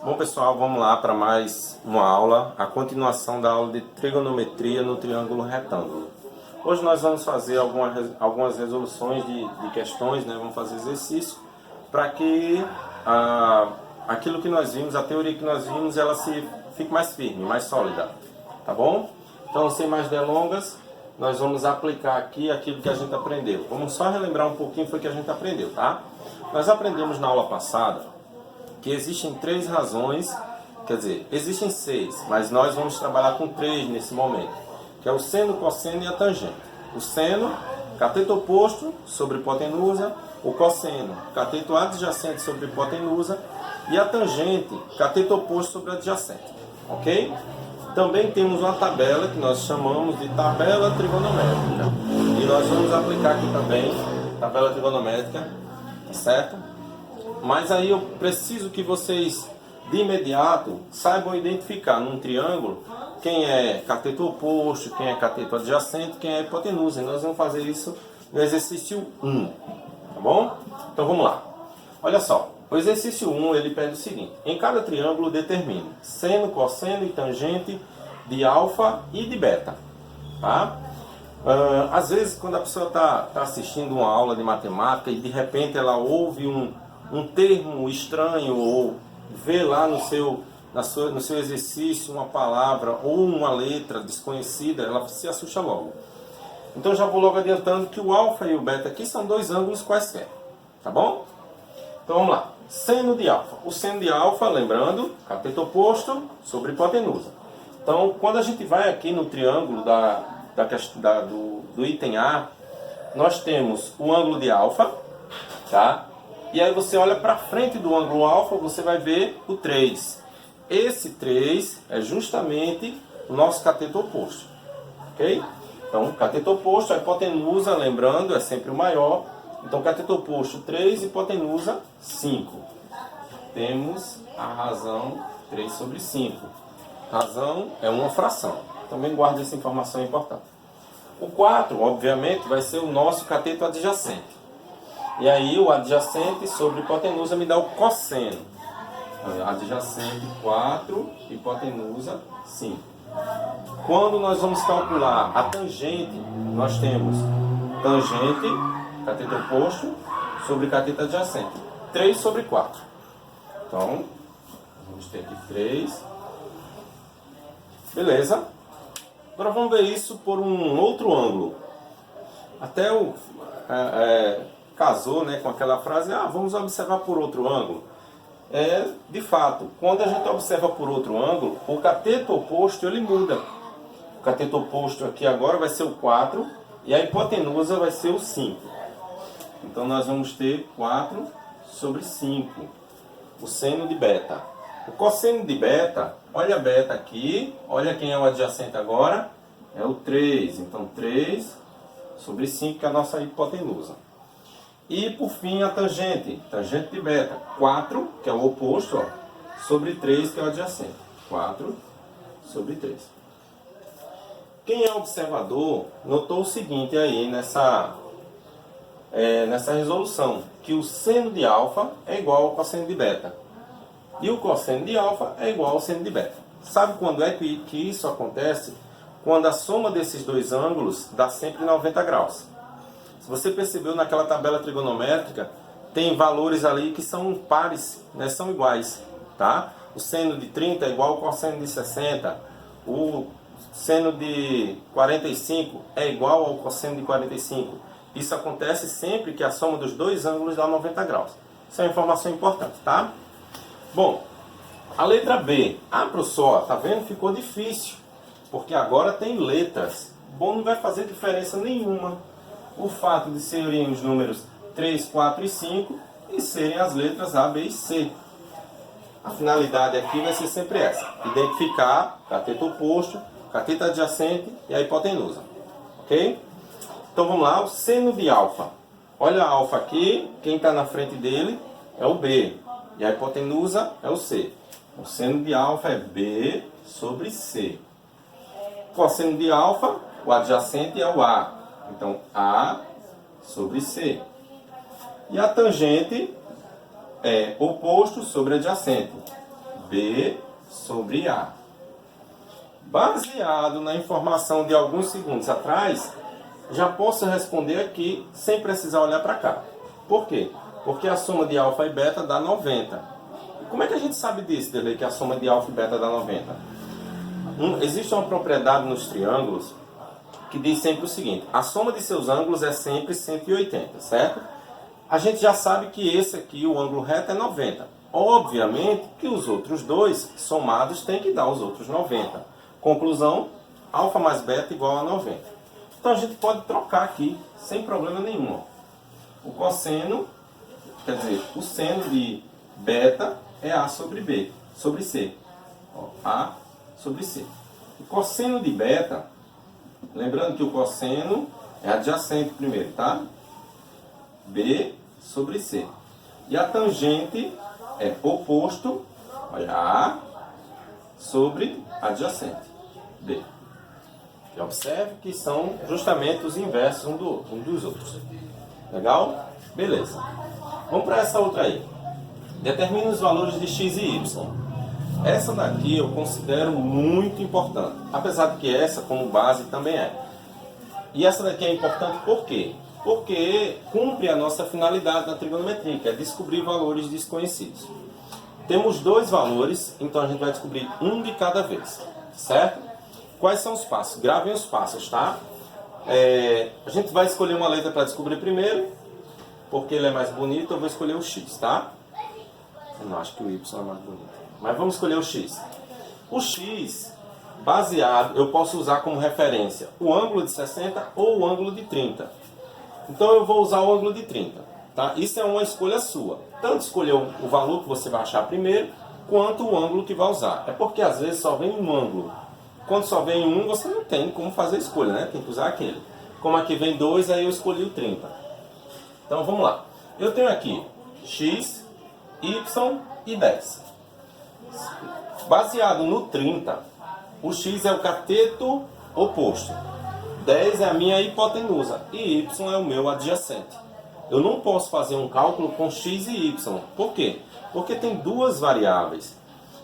Bom pessoal, vamos lá para mais uma aula, a continuação da aula de trigonometria no triângulo retângulo. Hoje nós vamos fazer algumas resoluções de questões, né? Vamos fazer exercício para que aquilo que nós vimos, a teoria que nós vimos, ela fique mais firme, mais sólida, tá bom? Então, sem mais delongas, nós vamos aplicar aqui aquilo que a gente aprendeu. Vamos só relembrar um pouquinho o que a gente aprendeu, tá? Nós aprendemos na aula passada que existem três razões, quer dizer, existem seis, mas nós vamos trabalhar com três nesse momento, que é o seno, cosseno e a tangente. O seno, cateto oposto sobre hipotenusa, o cosseno, cateto adjacente sobre hipotenusa e a tangente, cateto oposto sobre adjacente, ok? Também temos uma tabela que nós chamamos de tabela trigonométrica, e nós vamos aplicar aqui também tabela trigonométrica, certo? Mas aí eu preciso que vocês, de imediato, saibam identificar num triângulo quem é cateto oposto, quem é cateto adjacente, quem é hipotenusa. E nós vamos fazer isso no exercício 1, tá bom? Então vamos lá. Olha só, o exercício 1 ele pede o seguinte: em cada triângulo determine seno, cosseno e tangente de alfa e de beta, tá? Às vezes, quando a pessoa está assistindo uma aula de matemática e de repente ela ouve um termo estranho ou vê lá no seu exercício uma palavra ou uma letra desconhecida, ela se assusta logo. Então já vou logo adiantando que o alfa e o beta aqui são dois ângulos quaisquer, tá bom? Então vamos lá. Seno de alfa. O seno de alfa, lembrando, cateto oposto sobre hipotenusa. Então, quando a gente vai aqui no triângulo do item A, nós temos o ângulo de alfa, tá? E aí você olha para frente do ângulo alfa, você vai ver o 3. Esse 3 é justamente o nosso cateto oposto, ok? Então, cateto oposto, a hipotenusa, lembrando, é sempre o maior. Então, cateto oposto 3, hipotenusa 5. Temos a razão 3 sobre 5. Razão é uma fração. Também guarde essa informação importante. O 4, obviamente, vai ser o nosso cateto adjacente. E aí o adjacente sobre hipotenusa me dá o cosseno. Adjacente 4, hipotenusa 5. Quando nós vamos calcular a tangente, nós temos tangente, cateto oposto, sobre cateto adjacente. 3 sobre 4. Então, vamos ter aqui 3. Beleza? Agora vamos ver isso por um outro ângulo. Até casou, né, com aquela frase, vamos observar por outro ângulo. De fato, quando a gente observa por outro ângulo, o cateto oposto ele muda. O cateto oposto aqui agora vai ser o 4 e a hipotenusa vai ser o 5. Então nós vamos ter 4 sobre 5, o seno de beta. O cosseno de beta, olha a beta aqui, olha quem é o adjacente agora, é o 3. Então 3 sobre 5, que é a nossa hipotenusa. E por fim a tangente de beta, 4, que é o oposto, sobre 3, que é o adjacente. 4 sobre 3. Quem é observador notou o seguinte aí nessa resolução, que o seno de alfa é igual ao cosseno de beta. E o cosseno de alfa é igual ao seno de beta. Sabe quando é que isso acontece? Quando a soma desses dois ângulos dá sempre 90 graus. Se você percebeu naquela tabela trigonométrica, tem valores ali que são pares, né? São iguais, tá? O seno de 30 é igual ao cosseno de 60. O seno de 45 é igual ao cosseno de 45. Isso acontece sempre que a soma dos dois ângulos dá 90 graus. Isso é uma informação importante, tá? Bom, a letra B. Professor, tá vendo? Ficou difícil, porque agora tem letras. Bom, não vai fazer diferença nenhuma o fato de serem os números 3, 4 e 5 e serem as letras A, B e C. A finalidade aqui vai ser sempre essa: identificar cateto oposto, cateto adjacente e a hipotenusa. Ok? Então vamos lá, o seno de alfa. Olha a alfa aqui, quem está na frente dele é o B. E a hipotenusa é o C. O seno de alfa é B sobre C. Cosseno de alfa, o adjacente é o A. Então, A sobre C. E a tangente é oposto sobre adjacente. B sobre A. Baseado na informação de alguns segundos atrás, já posso responder aqui sem precisar olhar para cá. Por quê? Porque a soma de alfa e beta dá 90. Como é que a gente sabe disso, Derlei, que a soma de alfa e beta dá 90? Existe uma propriedade nos triângulos que diz sempre o seguinte: a soma de seus ângulos é sempre 180, certo? A gente já sabe que esse aqui, o ângulo reto, é 90. Obviamente que os outros dois somados têm que dar os outros 90. Conclusão, alfa mais beta igual a 90. Então a gente pode trocar aqui, sem problema nenhum. O cosseno, quer dizer, o seno de beta é A sobre B, sobre C. A sobre C. O cosseno de beta, lembrando que o cosseno é adjacente primeiro, tá? B sobre C. E a tangente é oposto, olha, A sobre adjacente, B. E observe que são justamente os inversos um dos outros. Legal? Beleza. Vamos para essa outra aí. Determine os valores de x e y. Essa daqui eu considero muito importante, apesar de que essa como base também é. E essa daqui é importante por quê? Porque cumpre a nossa finalidade na trigonometria, que é descobrir valores desconhecidos. Temos dois valores, então a gente vai descobrir um de cada vez, certo? Quais são os passos? Gravem os passos, tá? A gente vai escolher uma letra para descobrir primeiro, porque ele é mais bonito, eu vou escolher o x, tá? Eu não acho que o y é mais bonito, mas vamos escolher o x. O x, baseado, eu posso usar como referência o ângulo de 60 ou o ângulo de 30. Então eu vou usar o ângulo de 30. Tá? Isso é uma escolha sua. Tanto escolher o valor que você vai achar primeiro, quanto o ângulo que vai usar. É porque às vezes só vem um ângulo. Quando só vem um, você não tem como fazer a escolha, né? Tem que usar aquele. Como aqui vem 2, aí eu escolhi o 30. Então vamos lá. Eu tenho aqui x, y e 10. Baseado no 30, o x é o cateto oposto. 10 é a minha hipotenusa e y é o meu adjacente. Eu não posso fazer um cálculo com x e y. Por quê? Porque tem duas variáveis.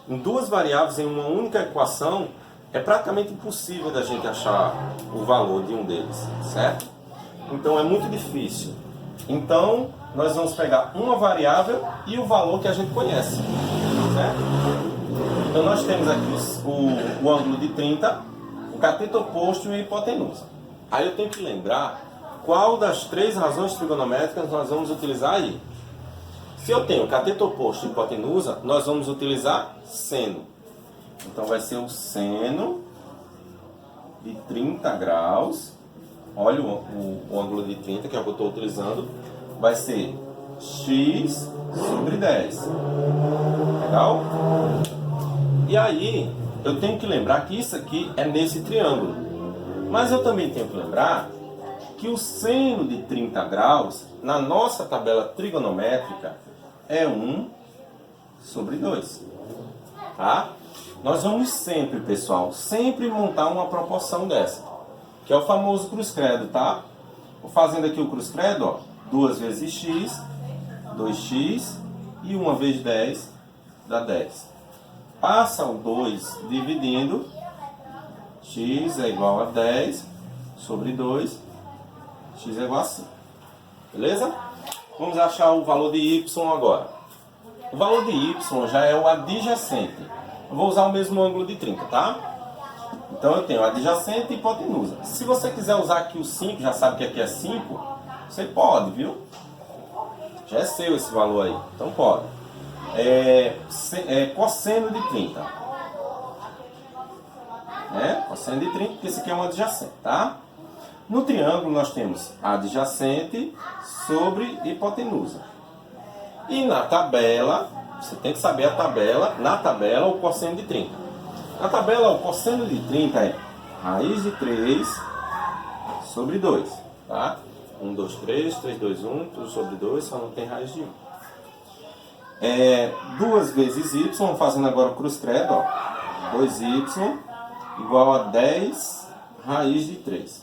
Em duas variáveis em uma única equação, é praticamente impossível da gente achar o valor de um deles, certo? Então é muito difícil. Então, nós vamos pegar uma variável e o valor que a gente conhece, certo? Então nós temos aqui o ângulo de 30, o cateto oposto e a hipotenusa. Aí eu tenho que lembrar qual das três razões trigonométricas nós vamos utilizar aí. Se eu tenho cateto oposto e hipotenusa, nós vamos utilizar seno. Então vai ser o seno de 30 graus. Olha o ângulo de 30, que é o que eu estou utilizando. Vai ser x sobre 10. Legal? E aí, eu tenho que lembrar que isso aqui é nesse triângulo. Mas eu também tenho que lembrar que o seno de 30 graus, na nossa tabela trigonométrica, é 1 sobre 2. Tá? Nós vamos sempre, pessoal, sempre montar uma proporção dessa, que é o famoso cruz-credo, tá? Vou fazendo aqui o cruz-credo, ó, 2 vezes x, 2x, e 1 vezes 10 dá 10. Passa o 2 dividindo, x é igual a 10 sobre 2, x é igual a 5. Beleza? Vamos achar o valor de y agora. O valor de y já é o adjacente. Eu vou usar o mesmo ângulo de 30, tá? Então eu tenho adjacente e hipotenusa. Se você quiser usar aqui o 5, já sabe que aqui é 5, você pode, viu? Já é seu esse valor aí, então pode. Cosseno de 30. Cosseno de 30, porque esse aqui é um adjacente, tá? No triângulo nós temos adjacente sobre hipotenusa. E na tabela, você tem que saber a tabela, na tabela o cosseno de 30. Na tabela o cosseno de 30 é raiz de 3 sobre 2, tá? 1, 2, 3, 3, 2, 1, tudo sobre 2, só não tem raiz de 1. 2 vezes y, vamos fazendo agora o cruz-credo, ó. 2y igual a 10 raiz de 3.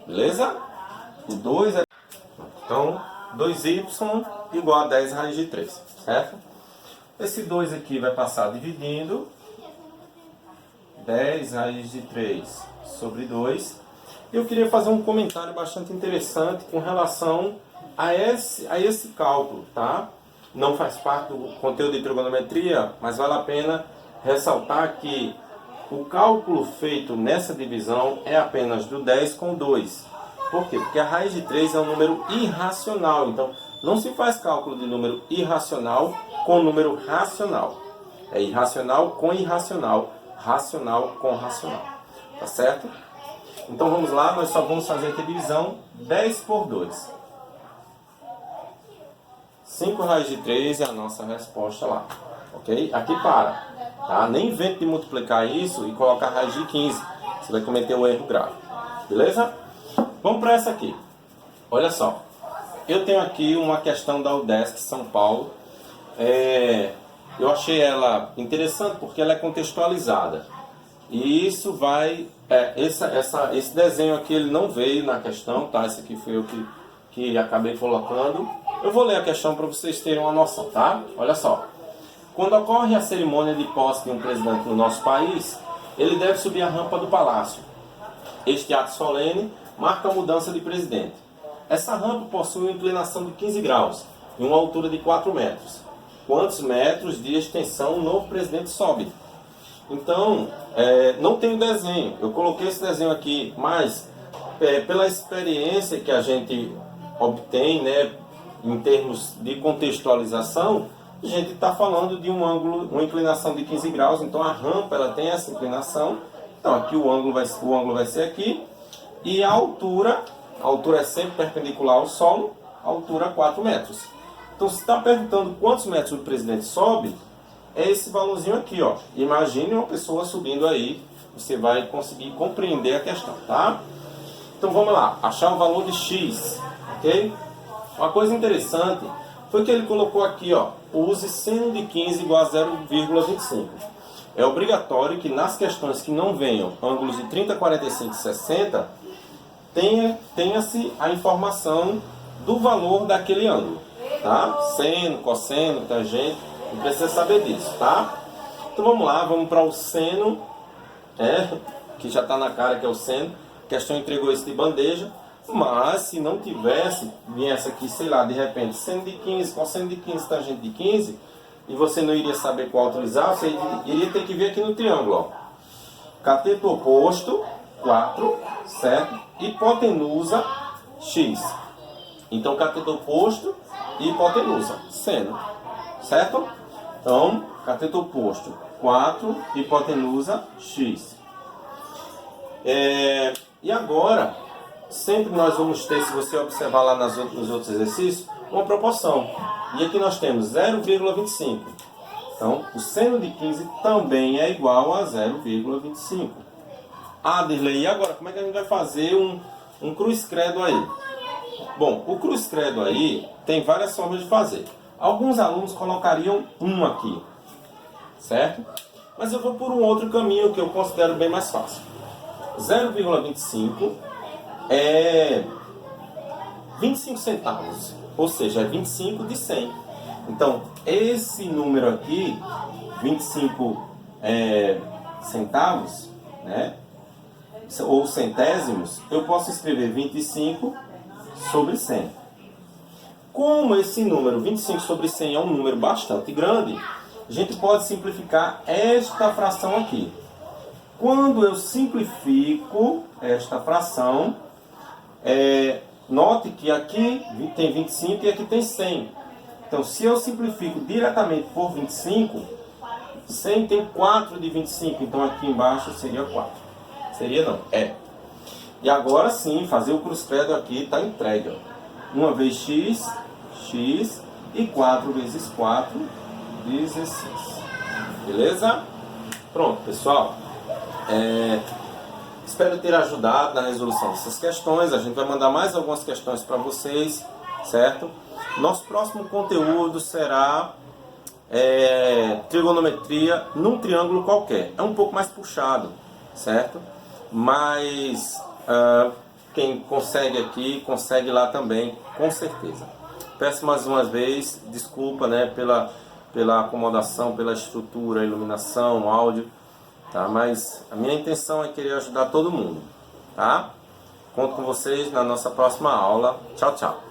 Beleza? O 2 é... Então, 2y igual a 10 raiz de 3, certo? Esse 2 aqui vai passar dividindo 10 raiz de 3 sobre 2. Eu queria fazer um comentário bastante interessante com relação a esse cálculo, tá? Não faz parte do conteúdo de trigonometria, mas vale a pena ressaltar que o cálculo feito nessa divisão é apenas do 10 com 2. Por quê? Porque a raiz de 3 é um número irracional, então não se faz cálculo de número irracional com número racional. É irracional com irracional, racional com racional. Tá certo? Então vamos lá, nós só vamos fazer aqui a divisão 10 por 2. 5 raiz de 3 é a nossa resposta lá. Ok? Aqui para. Tá? Nem invente de multiplicar isso e colocar raiz de 15. Você vai cometer um erro grave. Beleza? Vamos para essa aqui. Olha só. Eu tenho aqui uma questão da UDESC São Paulo. Eu achei ela interessante porque ela é contextualizada. E isso vai... esse desenho aqui ele não veio na questão, tá? Esse aqui foi eu que acabei colocando. Eu vou ler a questão para vocês terem uma noção, tá? Olha só. Quando ocorre a cerimônia de posse de um presidente no nosso país, ele deve subir a rampa do palácio. Este ato solene marca a mudança de presidente. Essa rampa possui uma inclinação de 15 graus e uma altura de 4 metros. Quantos metros de extensão o novo presidente sobe? Então, não tem desenho. Eu coloquei esse desenho aqui, mas pela experiência que a gente obtém, né, em termos de contextualização, a gente está falando de um ângulo, uma inclinação de 15 graus. Então a rampa ela tem essa inclinação. Então aqui o ângulo vai ser aqui. E a altura é sempre perpendicular ao solo, a altura 4 metros. Então se está perguntando quantos metros o presidente sobe, é esse valorzinho aqui, ó. Imagine uma pessoa subindo aí, você vai conseguir compreender a questão, tá? Então vamos lá, achar o valor de x, ok? Uma coisa interessante foi que ele colocou aqui, ó, use seno de 15 igual a 0,25. É obrigatório que nas questões que não venham ângulos de 30, 45 e 60, tenha-se a informação do valor daquele ângulo, tá? Seno, cosseno, tangente, não precisa saber disso, tá? Então vamos lá, vamos para o seno, que já está na cara que é o seno. A questão entregou isso de bandeja. Mas se não tivesse, viesse aqui, sei lá, de repente, seno de 15, cosseno de 15, tangente de 15, e você não iria saber qual utilizar, você iria ter que vir aqui no triângulo, ó. Cateto oposto, 4, certo? Hipotenusa, x. Então, cateto oposto e hipotenusa, seno, certo? Então, cateto oposto, 4, hipotenusa, x. E agora... sempre nós vamos ter, se você observar lá nos outros exercícios, uma proporção. E aqui nós temos 0,25. Então, o seno de 15 também é igual a 0,25. Ah, Dirley, e agora? Como é que a gente vai fazer um cruz credo aí? Bom, o cruz credo aí tem várias formas de fazer. Alguns alunos colocariam um aqui, certo? Mas eu vou por um outro caminho que eu considero bem mais fácil. 0,25 é 25 centavos, ou seja, é 25 de 100. Então, esse número aqui, 25 centavos, né, ou centésimos, eu posso escrever 25 sobre 100. Como esse número, 25 sobre 100, é um número bastante grande, a gente pode simplificar esta fração aqui. Quando eu simplifico esta fração, note que aqui tem 25 e aqui tem 100. Então, se eu simplifico diretamente por 25, 100 tem 4 de 25. Então, aqui embaixo seria 4. Seria não, E agora sim, fazer o cruz credo aqui está entregue. Ó. 1 vez x, x, e 4 vezes 4, 16. Beleza? Pronto, pessoal. Espero ter ajudado na resolução dessas questões. A gente vai mandar mais algumas questões para vocês, certo? Nosso próximo conteúdo será trigonometria num triângulo qualquer. É um pouco mais puxado, certo? Mas quem consegue aqui, consegue lá também, com certeza. Peço mais uma vez desculpa, né, pela acomodação, pela estrutura, iluminação, áudio, tá? Mas a minha intenção é querer ajudar todo mundo, tá? Conto com vocês na nossa próxima aula. Tchau, tchau.